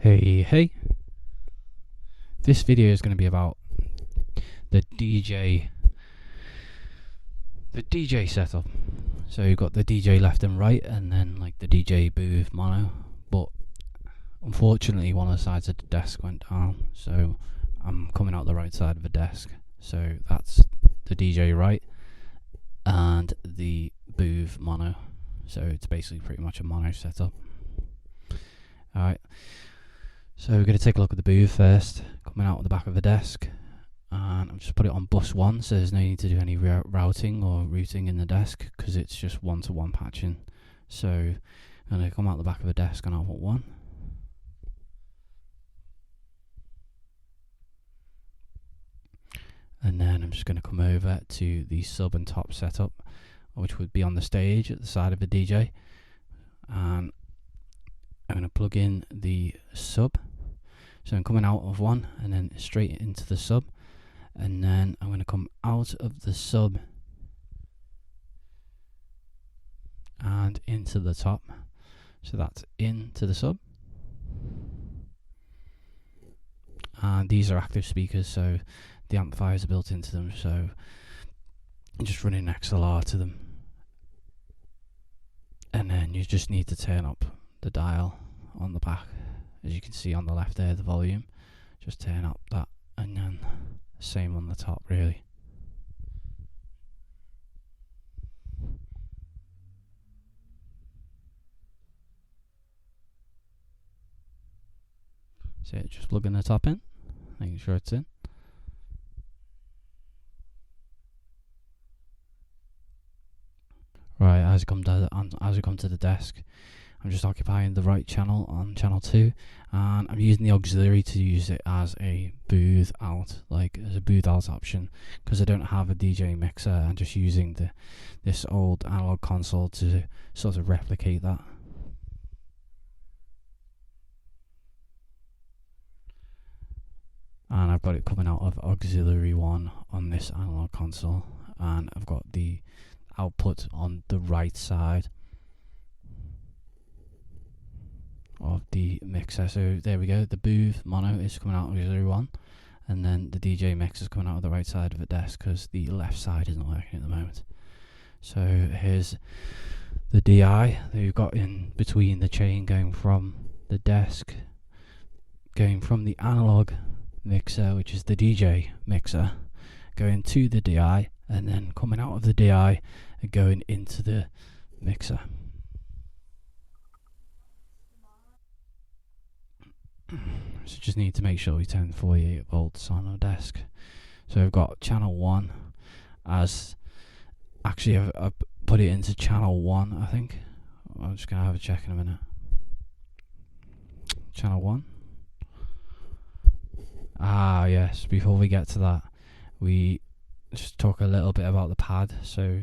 Hey, this video is going to be about the DJ setup. So you've got the DJ left and right, and then like the DJ booth mono, but unfortunately one of the sides of the desk went down, so I'm coming out the right side of the desk. So that's the DJ right and the booth mono. So it's basically pretty much a mono setup. Alright, so we're going to take a look at the booth first, coming out of the back of the desk, and I've just put it on bus 1, so there's no need to do any routing or routing in the desk because it's just one-to-one patching. So I'm going to come out the back of the desk on output 1. And then I'm just going to come over to the sub and top setup, which would be on the stage at the side of the DJ, and I'm going to plug in the sub. So I'm coming out of 1 and then straight into the sub, and then I'm going to come out of the sub and into the top. So that's into the sub, and these are active speakers, so the amplifiers are built into them, so I'm just running XLR to them. And then you just need to turn up the dial on the back, as you can see on the left there, the volume. Just turn up that, and then same on the top really. So just plugging the top in, making sure it's in. Right, as you come to the desk, I'm just occupying the right channel on channel 2, and I'm using the auxiliary to use it as a booth out, like as a booth out option, because I don't have a DJ mixer. I'm just using this old analog console to sort of replicate that. And I've got it coming out of auxiliary 1 on this analog console, and I've got the output on the right side of the mixer. So there we go, the booth mono is coming out of auxiliary 1, and then the DJ mix is coming out of the right side of the desk because the left side isn't working at the moment. So here's the DI that you've got in between the chain, going from the desk, going from the analog mixer, which is the DJ mixer, going to the DI, and then coming out of the DI and going into the mixer. So just need to make sure we turn 48 volts on our desk. So I've got channel 1 as, actually I've put it into channel 1, I think. I'm just going to have a check in a minute. Channel 1. Ah yes, before we get to that, we just talk a little bit about the pad. So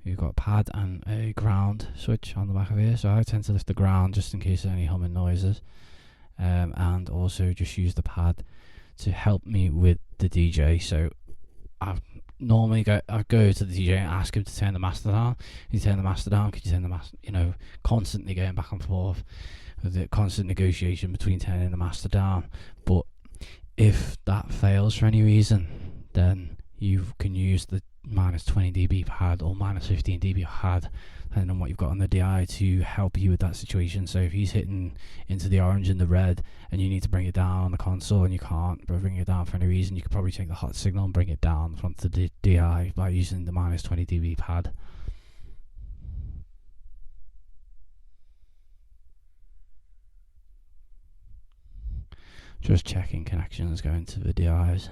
you've got a pad and a ground switch on the back of here, so I tend to lift the ground just in case there's any humming noises, and also just use the pad to help me with the DJ. So I normally go to the DJ and ask him to turn the master down. Could you turn the master down? Could you turn the master? You know, constantly going back and forth with the constant negotiation between turning the master down. But if that fails for any reason, then you can use the minus 20 dB pad or minus 15 dB pad, depending on what you've got on the DI, to help you with that situation. So if he's hitting into the orange and the red and you need to bring it down on the console and you can't bring it down for any reason, you could probably take the hot signal and bring it down from the DI by using the minus 20 dB pad. Just checking connections going to the DIs.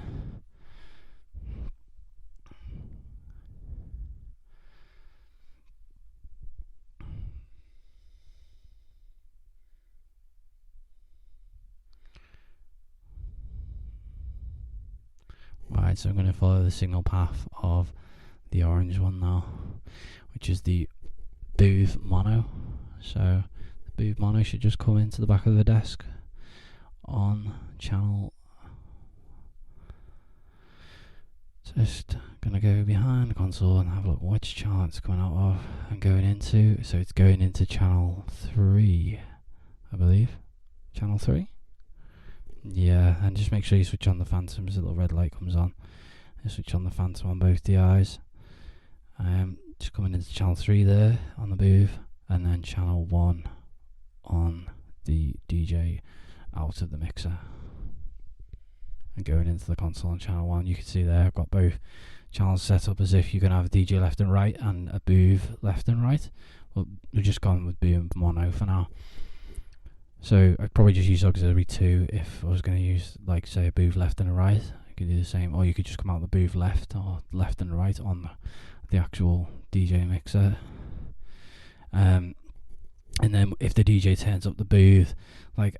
Right, so I'm going to follow the signal path of the orange one now, which is the booth mono. So the booth mono should just come into the back of the desk on channel. Just gonna go behind the console and have a look which channel it's coming out of and going into. So it's going into channel 3, I believe. Channel 3. Yeah, and just make sure you switch on the phantoms. A little red light comes on. You switch on the phantom on both DIs. Just coming into channel 3 there on the booth, and then channel 1 on the DJ out of the mixer. And going into the console on channel 1, you can see there I've got both channels set up as if you're going to have a DJ left and right and a booth left and right. Well, we've just gone with booth mono for now. So I'd probably just use auxiliary 2 if I was going to use, like, say, a booth left and a right. You could do the same, or you could just come out the booth left or left and right on the actual DJ mixer. And then if the DJ turns up the booth, like,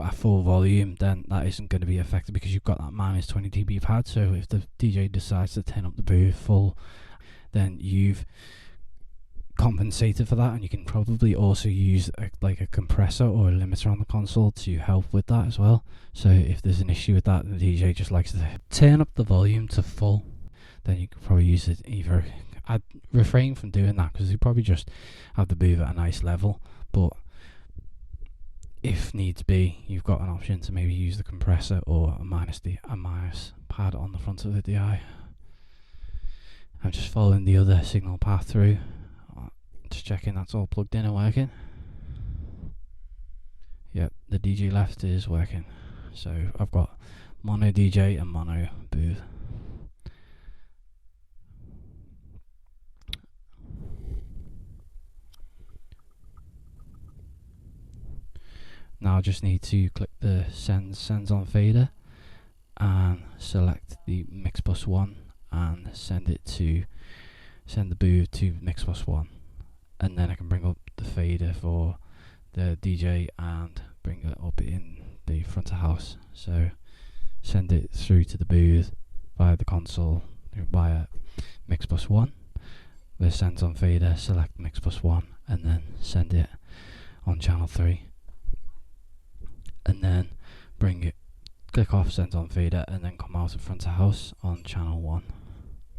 at full volume, then that isn't going to be affected because you've got that minus 20 dB pad. So if the DJ decides to turn up the booth full, then you've compensated for that, and you can probably also use like a compressor or a limiter on the console to help with that as well. So if there's an issue with that, the DJ just likes to turn up the volume to full, then you could probably use it either. I'd refrain from doing that because you probably just have the booth at a nice level, but if needs be, you've got an option to maybe use the compressor or a minus pad on the front of the DI. I'm just following the other signal path through, just checking that's all plugged in and working. Yep, the DJ left is working. So I've got mono DJ and mono booth. Now I just need to click the sends on fader and select the mix bus 1 and send the booth to mix bus 1, and then I can bring up the fader for the DJ and bring it up in the front of house. So send it through to the booth via the console via mix bus 1 with sends on fader, select mix bus 1 and then send it on channel 3. And then click off send on fader and then come out of front of house on channel 1,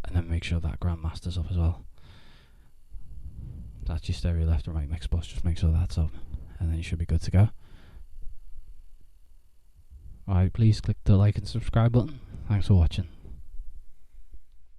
and then make sure that grandmaster's up as well. That's your stereo left and right mix bus, just make sure that's up and then you should be good to go. Alright, please click the like and subscribe button. Thanks for watching.